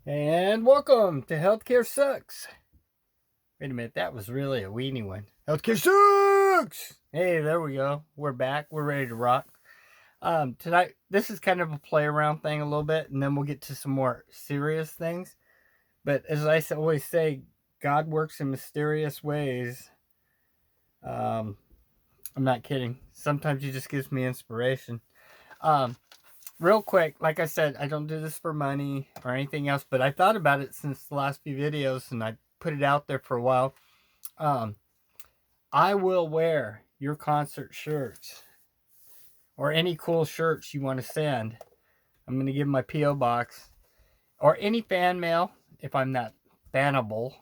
And welcome to Healthcare Sucks. Wait a minute, that was really a weenie one. Healthcare Sucks! Hey, there we go. We're back. We're ready to rock. Tonight, this is kind of a play around thing a little bit, and then we'll get to some more serious things. But as I always say, God works in mysterious ways. I'm not kidding. Sometimes He just gives me inspiration. Um, Real quick, like I said, I don't do this for money or anything else, but I thought about it since the last few videos and I put it out there for a while. Um, I will wear your concert shirts or any cool shirts you want to send. I'm going to give my P.O. box or any fan mail if I'm not bannable.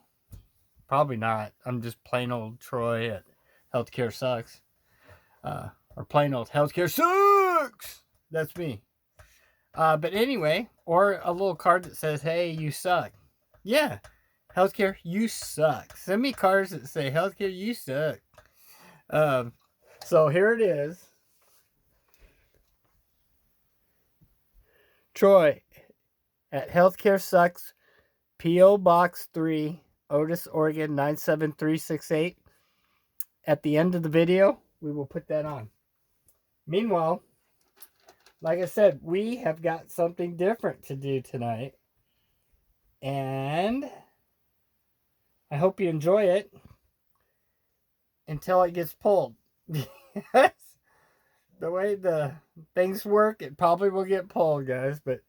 Probably not. I'm just plain old Troy at Healthcare Sucks. Or plain old Healthcare Sucks! That's me. But anyway, or a little card that says, hey, you suck. Yeah, healthcare, you suck. Send me cards that say, healthcare, you suck. So here it is. Troy at Healthcare Sucks, P.O. Box 3, Otis, Oregon 97368. At the end of the video, we will put that on. Meanwhile, like I said, we have got something different to do tonight. And I hope you enjoy it until it gets pulled. Yes. The way the things work, it probably will get pulled, guys. But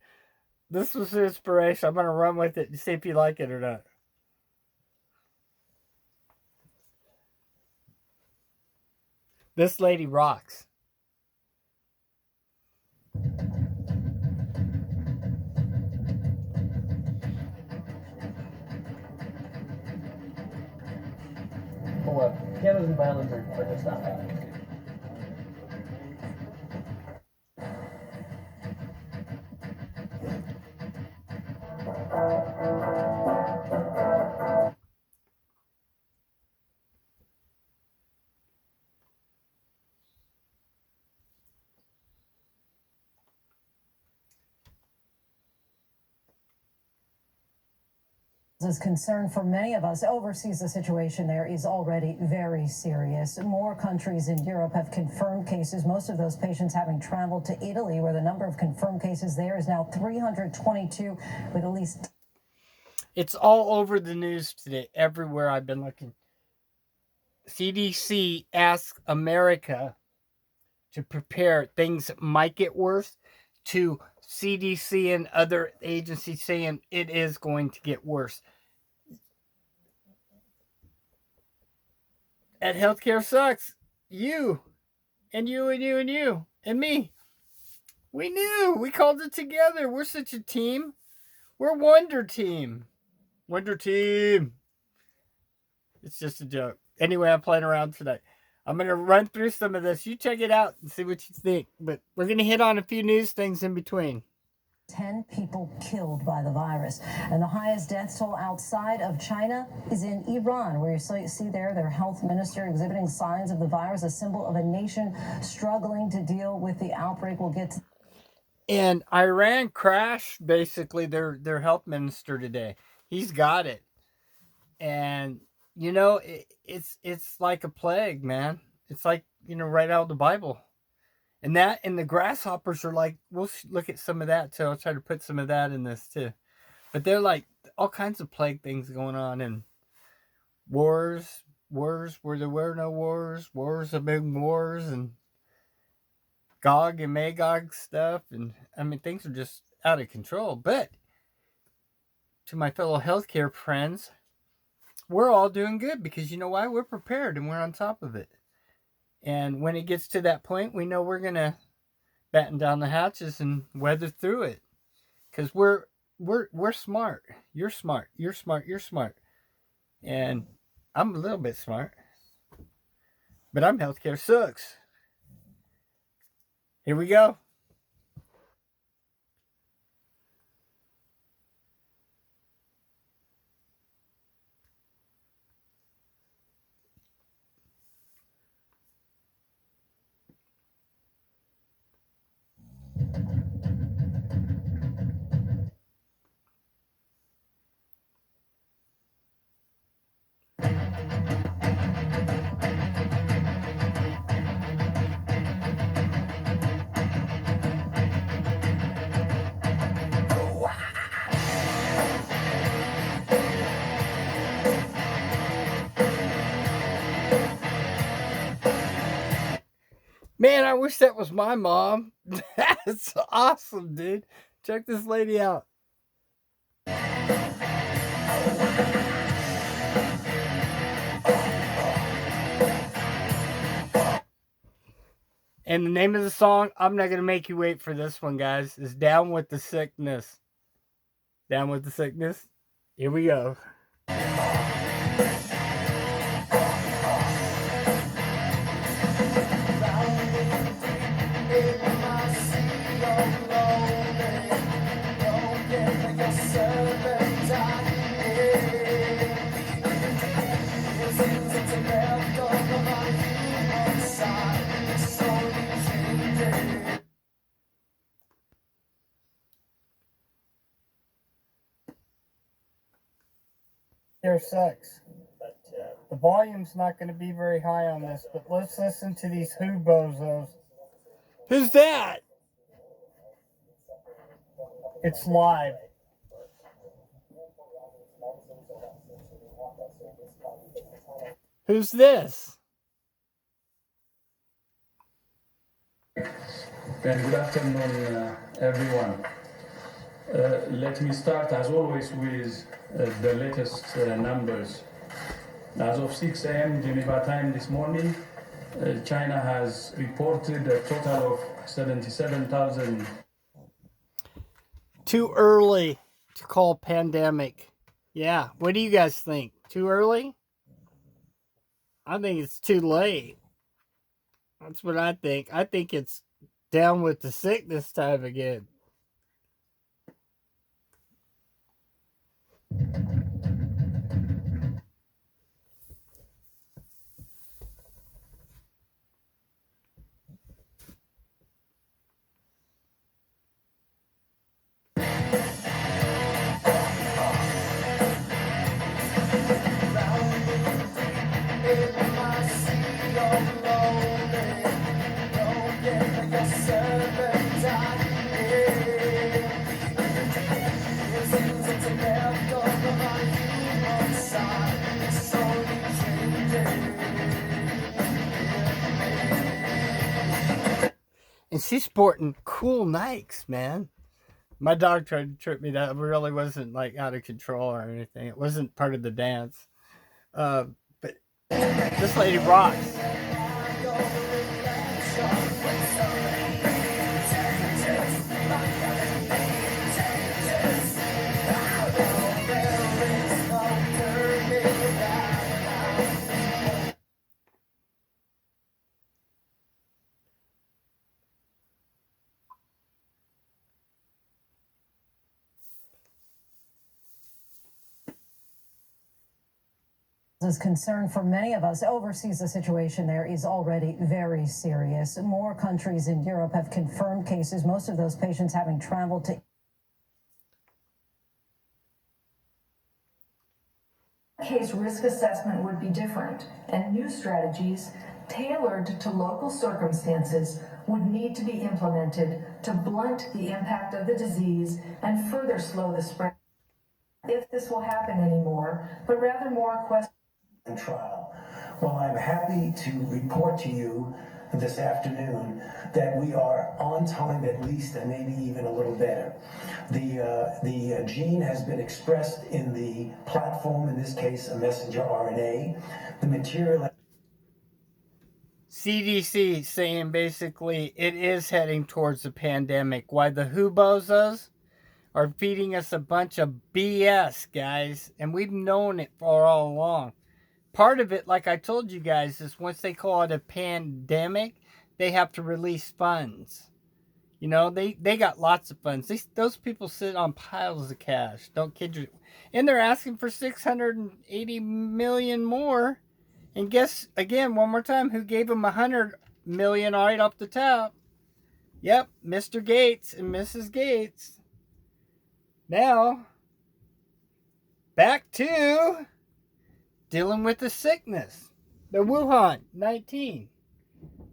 this was the inspiration. I'm going to run with it and see if you like it or not. This lady rocks. For what? Pianos and violins are just not bad. Is concern for many of us overseas. The situation there is already very serious. More countries in Europe have confirmed cases, most of those patients having traveled to Italy, where the number of confirmed cases there is now 322, with at least... It's all over the news today, everywhere I've been looking. CDC asks America to prepare. Things might get worse, to CDC and other agencies saying it is going to get worse. At Healthcare Sucks, you and you and you and you and me, we knew. We called it together. We're such a team. We're Wonder Team. Wonder Team. It's just a joke. Anyway, I'm playing around tonight. I'm going to run through some of this. You check it out and see what you think. But we're going to hit on a few news things in between. 10 people killed by the virus. And the highest death toll outside of China is in Iran, where you see there their health minister exhibiting signs of the virus, a symbol of a nation struggling to deal with the outbreak. We'll get to... And Iran crashed basically their health minister today. He's got it. And you know, it's like a plague, man. It's like, you know, right out of the Bible. And that and the grasshoppers are like, we'll look at some of that too. I'll try to put some of that in this too. But they're like all kinds of plague things going on, and wars where there were no wars have been wars, and Gog and Magog stuff, and I mean things are just out of control. But to my fellow healthcare friends, we're all doing good because you know why? We're prepared and we're on top of it. And when it gets to that point, we know we're gonna batten down the hatches and weather through it, because we're smart. You're smart. You're smart. You're smart. And I'm a little bit smart, but I'm Healthcare Sucks. Here we go. Man, I wish that was my mom. That's awesome, dude. Check this lady out. And the name of the song, I'm not going to make you wait for this one, guys, is Down with the Sickness. Down with the Sickness. Here we go. There sucks. The volume's not going to be very high on this, but let's listen to these who bozos. Who's that? It's live. Who's this? And good afternoon, everyone. Let me start, as always, with the latest numbers. As of 6 a.m. Geneva time this morning, China has reported a total of 77,000. Too early to call pandemic. Yeah, what do you guys think? Too early? I think it's too late. That's what I think. I think it's down with the sickness time again. And she's sporting cool Nikes, man. My dog tried to trip me. That really wasn't like out of control or anything. It wasn't part of the dance. But this lady rocks. Is concern for many of us overseas. The situation there is already very serious. More countries in Europe have confirmed cases, most of those patients having traveled to case risk assessment would be different, and new strategies tailored to local circumstances would need to be implemented to blunt the impact of the disease and further slow the spread. If this will happen anymore, but rather more questions. Trial. Well, I'm happy to report to you this afternoon that we are on time at least, and maybe even a little better. The gene has been expressed in the platform, in this case a messenger RNA. The material CDC saying basically it is heading towards the pandemic. Why the who bozos are feeding us a bunch of BS, guys, and we've known it for all along. Part of it, like I told you guys, is once they call it a pandemic, they have to release funds. You know, they got lots of funds. Those people sit on piles of cash. Don't kid you. And they're asking for 680 million more. And guess, again, one more time, who gave them 100 million right off the top? Yep, Mr. Gates and Mrs. Gates. Now, back to dealing with the sickness, the W.19C.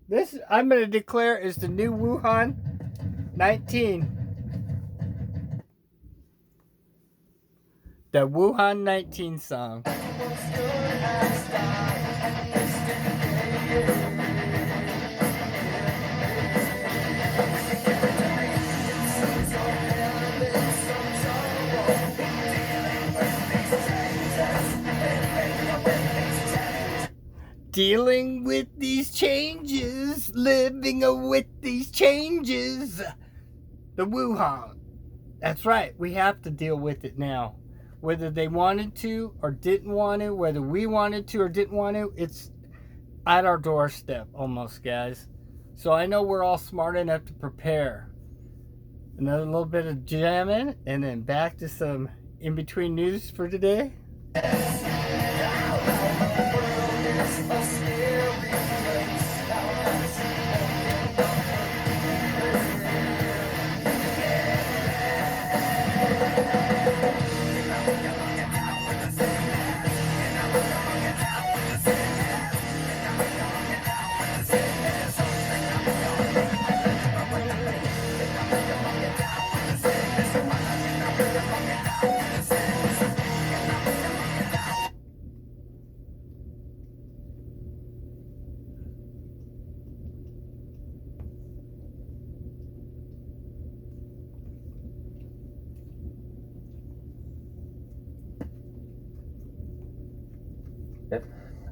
This, I'm going to declare, is the new W.19C. The W.19C song. dealing with these changes, living with these changes. The Wuhan. That's right. We have to deal with it now. Whether they wanted to or didn't want to, whether we wanted to or didn't want to, it's at our doorstep almost, guys. So I know we're all smart enough to prepare. Another little bit of jamming, and then back to some in-between news for today.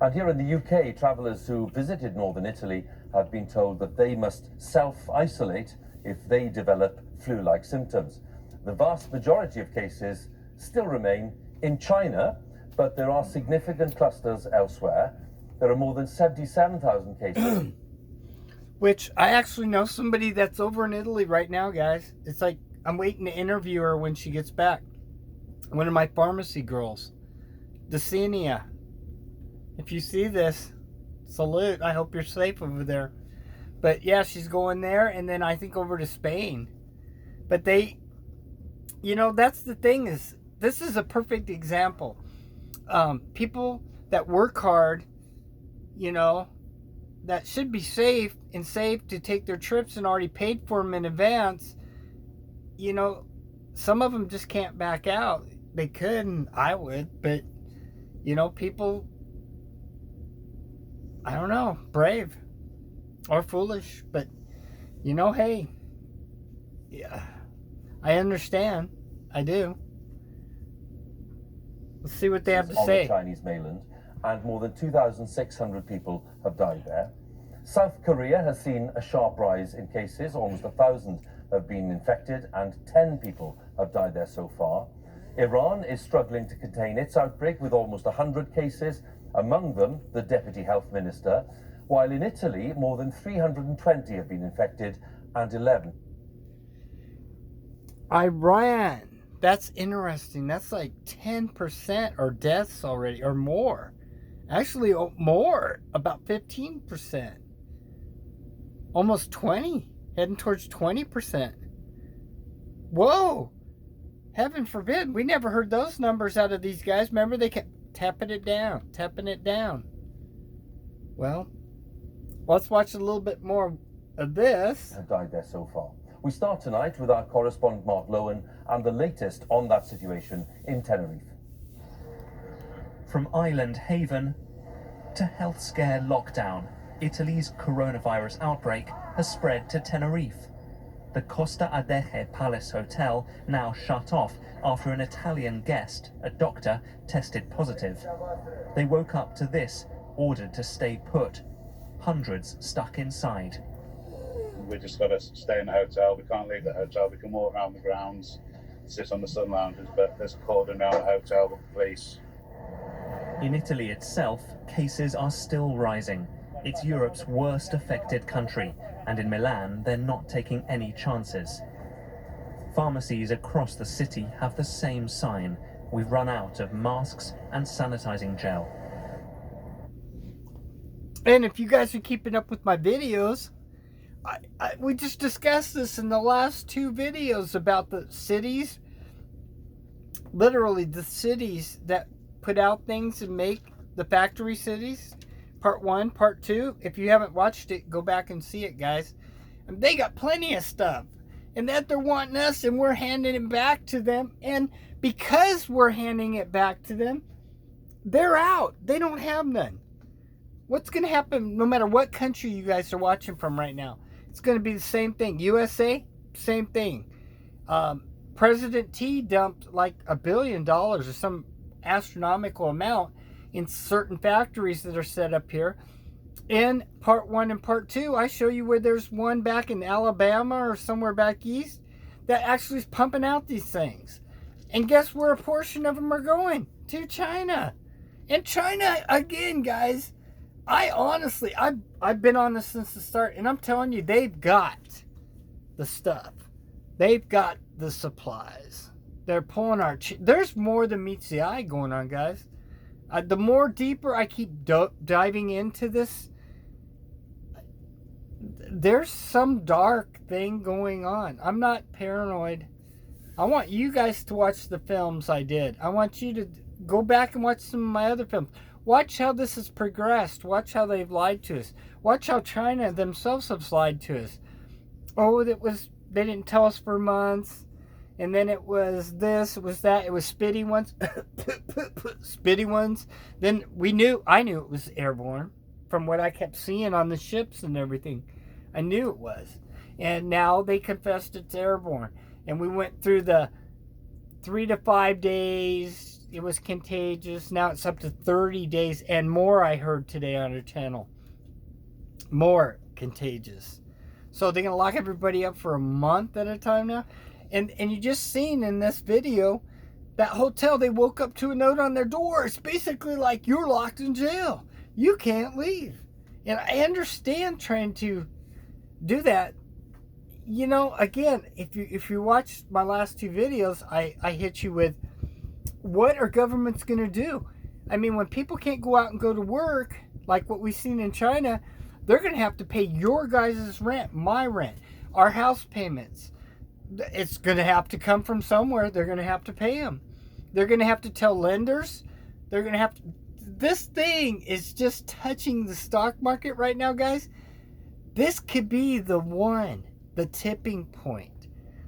And here in the UK, travellers who visited northern Italy have been told that they must self-isolate if they develop flu-like symptoms. The vast majority of cases still remain in China, but there are significant clusters elsewhere. There are more than 77,000 cases. Which I actually know somebody that's over in Italy right now, guys. It's like I'm waiting to interview her when she gets back. One of my pharmacy girls, Desinia. If you see this, salute. I hope you're safe over there. But yeah, she's going there, and then I think over to Spain. But they, you know, that's the thing, is this is a perfect example. People that work hard, you know, that should be safe to take their trips and already paid for them in advance, you know, some of them just can't back out. They could, and I would, but, you know, people, I don't know, brave or foolish, but, you know, hey, yeah, I understand. I do. Let's see what they have to say. On the Chinese mainland, and more than 2,600 people have died there. South Korea has seen a sharp rise in cases. Almost 1,000 have been infected and 10 people have died there so far. Iran is struggling to contain its outbreak with almost 100 cases, among them the Deputy Health Minister, while in Italy more than 320 have been infected and 11. Iran. That's interesting. That's like 10% or deaths already, or more. Actually, more, about 15%. Almost 20, heading towards 20%. Whoa! Heaven forbid. We never heard those numbers out of these guys. Remember, they kept tapping it down. Well, let's watch a little bit more of this. Have died there so far. We start tonight with our correspondent Mark Lowen and the latest on that situation in Tenerife. From island haven to health scare lockdown, Italy's coronavirus outbreak has spread to Tenerife. The Costa Adeje Palace Hotel now shut off after an Italian guest, a doctor, tested positive. They woke up to this, ordered to stay put. Hundreds stuck inside. We just got to stay in the hotel. We can't leave the hotel. We can walk around the grounds, sit on the sun lounges, but there's a cordon around the hotel with the police. In Italy itself, cases are still rising. It's Europe's worst affected country, and in Milan, they're not taking any chances. Pharmacies across the city have the same sign. We've run out of masks and sanitizing gel. And if you guys are keeping up with my videos, we just discussed this in the last two videos about the cities, literally the cities that put out things and make the factory cities. Part 1, part 2. If you haven't watched it, go back and see it, guys. And they got plenty of stuff. And that they're wanting us, and we're handing it back to them. And because we're handing it back to them, they're out. They don't have none. What's going to happen no matter what country you guys are watching from right now? It's going to be the same thing. USA, same thing. President T dumped like $1 billion or some astronomical amount in certain factories that are set up here. In part 1 and part 2, I show you where there's one back in Alabama or somewhere back east that actually is pumping out these things. And guess where a portion of them are going? To China. And China, again, guys, I've been on this since the start, and I'm telling you, they've got the stuff. They've got the supplies. They're pulling our... There's more than meets the eye going on, guys. The more deeper I keep diving into this, there's some dark thing going on. I'm not paranoid. I want you guys to watch the films I did. I want you to go back and watch some of my other films. Watch how this has progressed. Watch how they've lied to us. Watch how China themselves have lied to us. Oh, they didn't tell us for months. And then it was this, it was that, it was spitty ones. Spitty ones. Then I knew it was airborne from what I kept seeing on the ships and everything. I knew it was. And now they confessed it's airborne. And we went through the 3 to 5 days. It was contagious. Now it's up to 30 days and more, I heard today on her channel. More contagious. So they're going to lock everybody up for a month at a time now. And you just seen in this video, that hotel, they woke up to a note on their door. It's basically like, you're locked in jail. You can't leave. And I understand trying to do that. You know, again, if you watch my last 2 videos, I hit you with, what are governments going to do? I mean, when people can't go out and go to work, like what we've seen in China, they're going to have to pay your guys' rent, my rent, our house payments. It's going to have to come from somewhere. They're going to have to pay them. They're going to have to tell lenders. They're going to have to... This thing is just touching the stock market right now, guys. This could be the tipping point.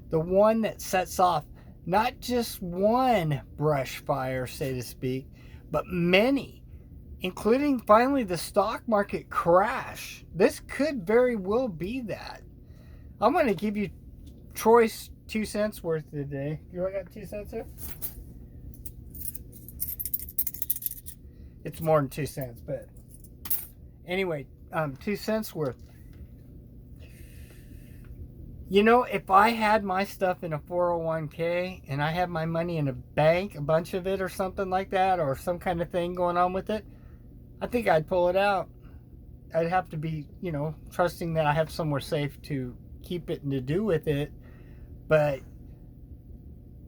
The one that sets off not just one brush fire, so to speak, but many, including finally the stock market crash. This could very well be that. I'm going to give you Troy's 2 cents worth today. You want got 2 cents here? It's more than 2 cents, but anyway, 2 cents worth. You know, if I had my stuff in a 401k and I had my money in a bank, a bunch of it or something like that, or some kind of thing going on with it, I think I'd pull it out. I'd have to be, you know, trusting that I have somewhere safe to keep it and to do with it. But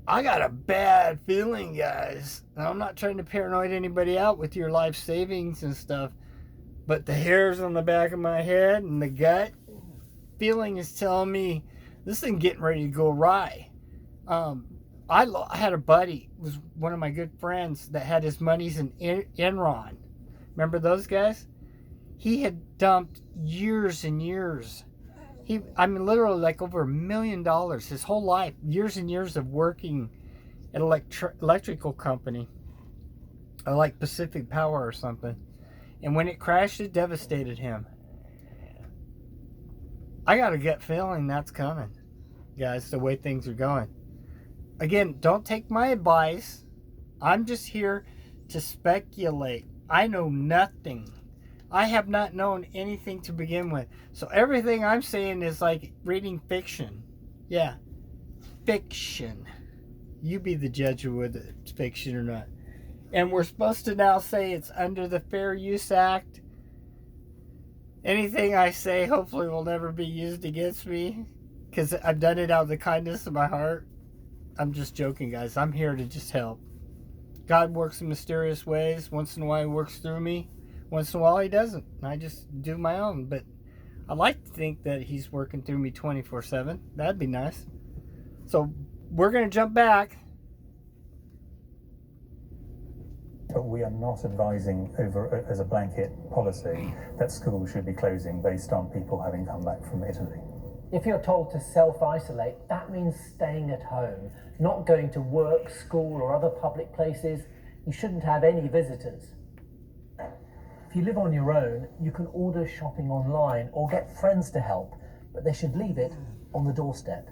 I got a bad feeling, guys. And I'm not trying to paranoid anybody out with your life savings and stuff, but the hairs on the back of my head and the gut feeling is telling me this thing getting ready to go awry. I had a buddy, was one of my good friends, that had his monies in Enron. Remember those guys? He had dumped years and years. Literally like over $1 million his whole life, years and years of working at an electrical company, like Pacific Power or something. And when it crashed, it devastated him. I got a gut feeling that's coming, guys, the way things are going. Again, don't take my advice. I'm just here to speculate. I know nothing. I have not known anything to begin with. So everything I'm saying is like reading fiction. Yeah, fiction. You be the judge of whether it's fiction or not. And we're supposed to now say it's under the Fair Use Act. Anything I say hopefully will never be used against me, because I've done it out of the kindness of my heart. I'm just joking, guys. I'm here to just help. God works in mysterious ways. Once in a while he works through me. Once in a while he doesn't. I just do my own. But I like to think that he's working through me 24/7. That'd be nice. So we're going to jump back. But we are not advising as a blanket policy that schools should be closing based on people having come back from Italy. If you're told to self-isolate, that means staying at home, not going to work, school, or other public places. You shouldn't have any visitors. If you live on your own, you can order shopping online or get friends to help, but they should leave it on the doorstep.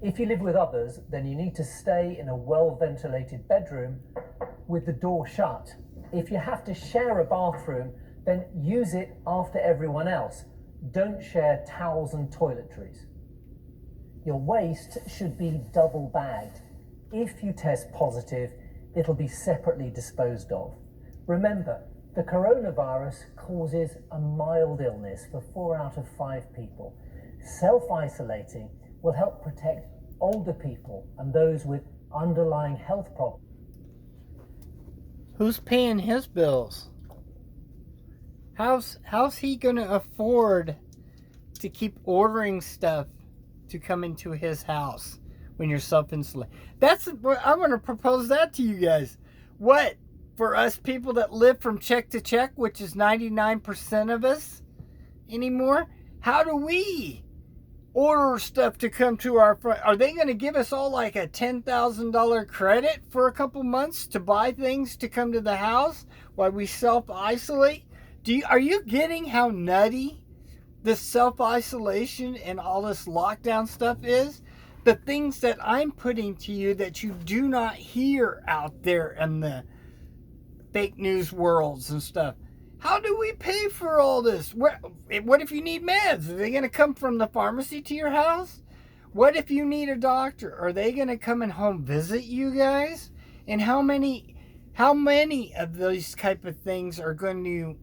If you live with others, then you need to stay in a well-ventilated bedroom with the door shut. If you have to share a bathroom, then use it after everyone else. Don't share towels and toiletries. Your waste should be double bagged. If you test positive, it'll be separately disposed of. Remember, the coronavirus causes a mild illness for 4 out of 5 people. Self-isolating will help protect older people and those with underlying health problems. Who's paying his bills? How's he gonna afford to keep ordering stuff to come into his house when you're self-insulated? That's what I'm gonna propose that to you guys. What, for us people that live from check to check, which is 99% of us anymore, how do we order stuff to come to our front? Are they going to give us all like a $10,000 credit for a couple months to buy things to come to the house while we self-isolate? Are you getting how nutty this self-isolation and all this lockdown stuff is? The things that I'm putting to you that you do not hear out there in the fake news worlds and stuff. How do we pay for all this? What if you need meds? Are they going to come from the pharmacy to your house? What if you need a doctor? Are they going to come and home visit you guys? And how many of these type of things are going to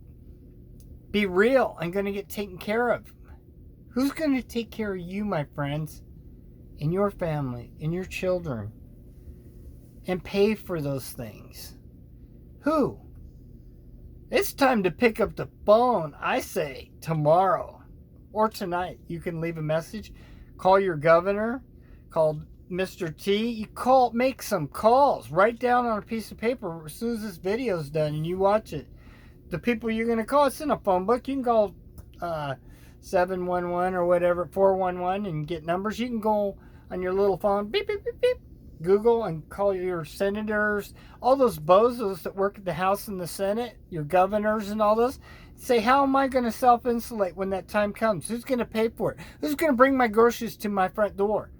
be real and going to get taken care of? Who's going to take care of you, my friends, and your family, and your children, and pay for those things? Who? It's time to pick up the phone, I say, tomorrow or tonight. You can leave a message, call your governor, call Mr. T. You make some calls, write down on a piece of paper as soon as this video's done and you watch it. The people you're going to call, it's in a phone book. You can call 711 or whatever, 411 and get numbers. You can go on your little phone, beep, beep, beep, beep, Google and call your senators, all those bozos that work at the House and the Senate, your governors and all those. Say, how am I going to self-insulate when that time comes? Who's going to pay for it? Who's going to bring my groceries to my front door?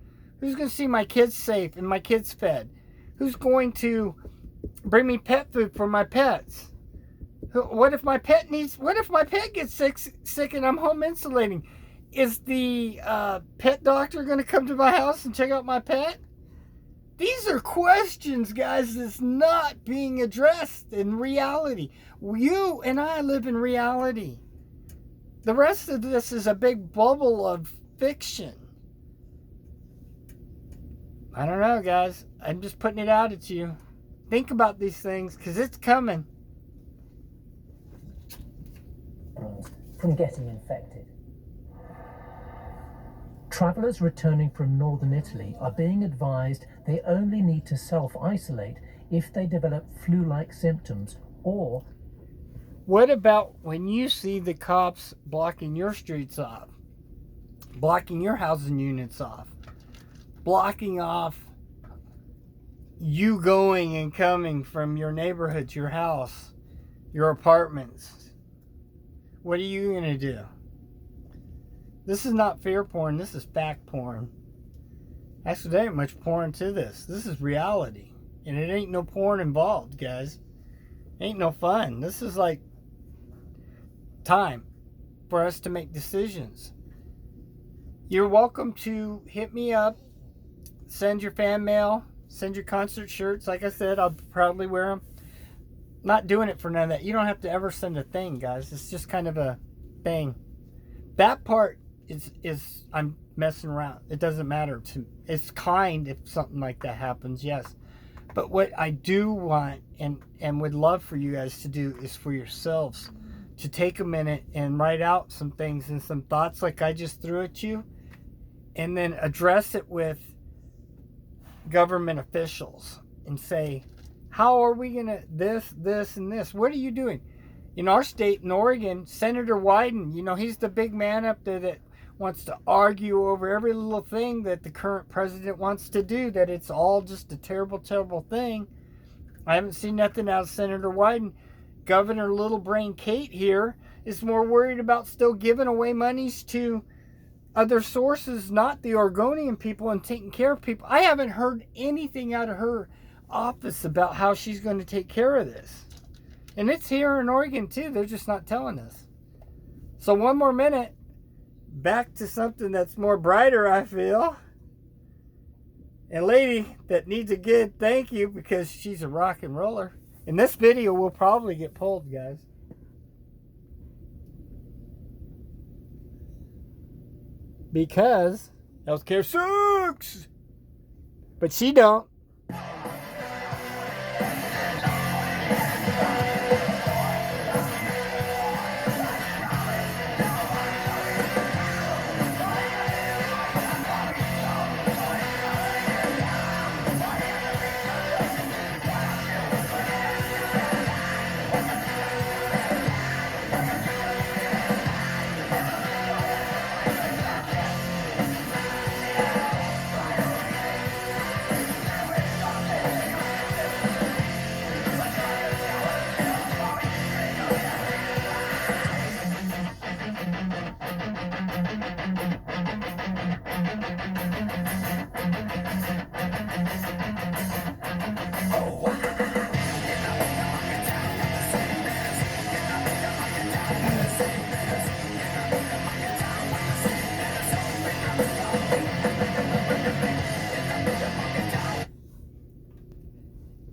Who's going to see my kids safe and my kids fed? Who's going to bring me pet food for my pets? What if my pet gets sick and I'm home insulating? Is the pet doctor going to come to my house and check out my pet? These are questions, guys, that's not being addressed in reality. You and I live in reality. The rest of this is a big bubble of fiction. I don't know, guys. I'm just putting it out at you. Think about these things, because it's coming. From getting infected. Travellers returning from northern Italy are being advised they only need to self-isolate if they develop flu-like symptoms or... What about when you see the cops blocking your streets off, blocking your housing units off, blocking off you going and coming from your neighborhood to your house, your apartments? What are you going to do? This is not fear porn. This is fact porn. Actually, there ain't much porn to this. This is reality. And it ain't no porn involved, guys. Ain't no fun. This is like time for us to make decisions. You're welcome to hit me up. Send your fan mail. Send your concert shirts. Like I said, I'll proudly wear them. Not doing it for none of that. You don't have to ever send a thing, guys. It's just kind of a thing. That part is I'm messing around. It doesn't matter to me. It's kind if something like that happens, yes. But what I do want and would love for you guys to do is for yourselves to take a minute and write out some things and some thoughts like I just threw at you, and then address it with government officials and say, how are we gonna this, and this? What are you doing? In our state, in Oregon, Senator Wyden, he's the big man up there that wants to argue over every little thing that the current president wants to do, that it's all just a terrible, terrible thing. I haven't seen nothing out of Senator Wyden. Governor Little Brain Kate here is more worried about still giving away monies to other sources, not the Oregonian people, and taking care of people. I haven't heard anything out of her office about how she's going to take care of this. And it's here in Oregon too. They're just not telling us. So one more minute. Back to something that's more brighter, I feel. And lady that needs a good thank you because she's a rock and roller. And this video will probably get pulled, guys. Because healthcare sucks. But she don't.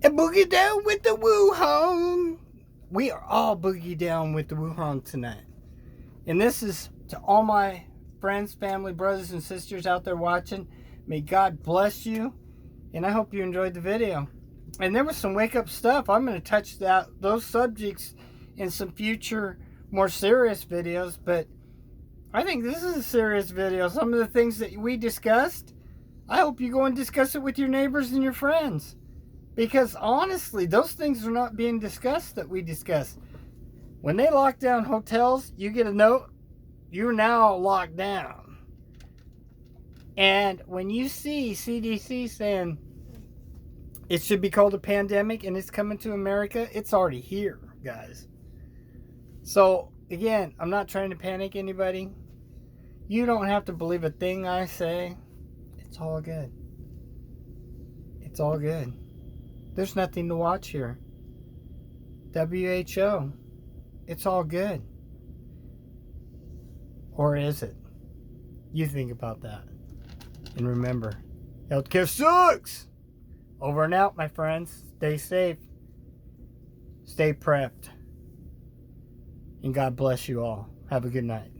And boogie down with the Wuhan. We are all boogie down with the Wuhan tonight. And this is to all my friends, family, brothers, and sisters out there watching. May God bless you. And I hope you enjoyed the video. And there was some wake up stuff. I'm going to touch those subjects in some future, more serious videos. But I think this is a serious video. Some of the things that we discussed, I hope you go and discuss it with your neighbors and your friends. Because honestly, those things are not being discussed that we discussed. When they lock down hotels, you get a note, you're now locked down. And when you see CDC saying it should be called a pandemic and it's coming to America, it's already here, guys. So, again, I'm not trying to panic anybody. You don't have to believe a thing I say. It's all good. It's all good. There's nothing to watch here. WHO. It's all good. Or is it? You think about that. And remember, healthcare sucks! Over and out, my friends. Stay safe. Stay prepped. And God bless you all. Have a good night.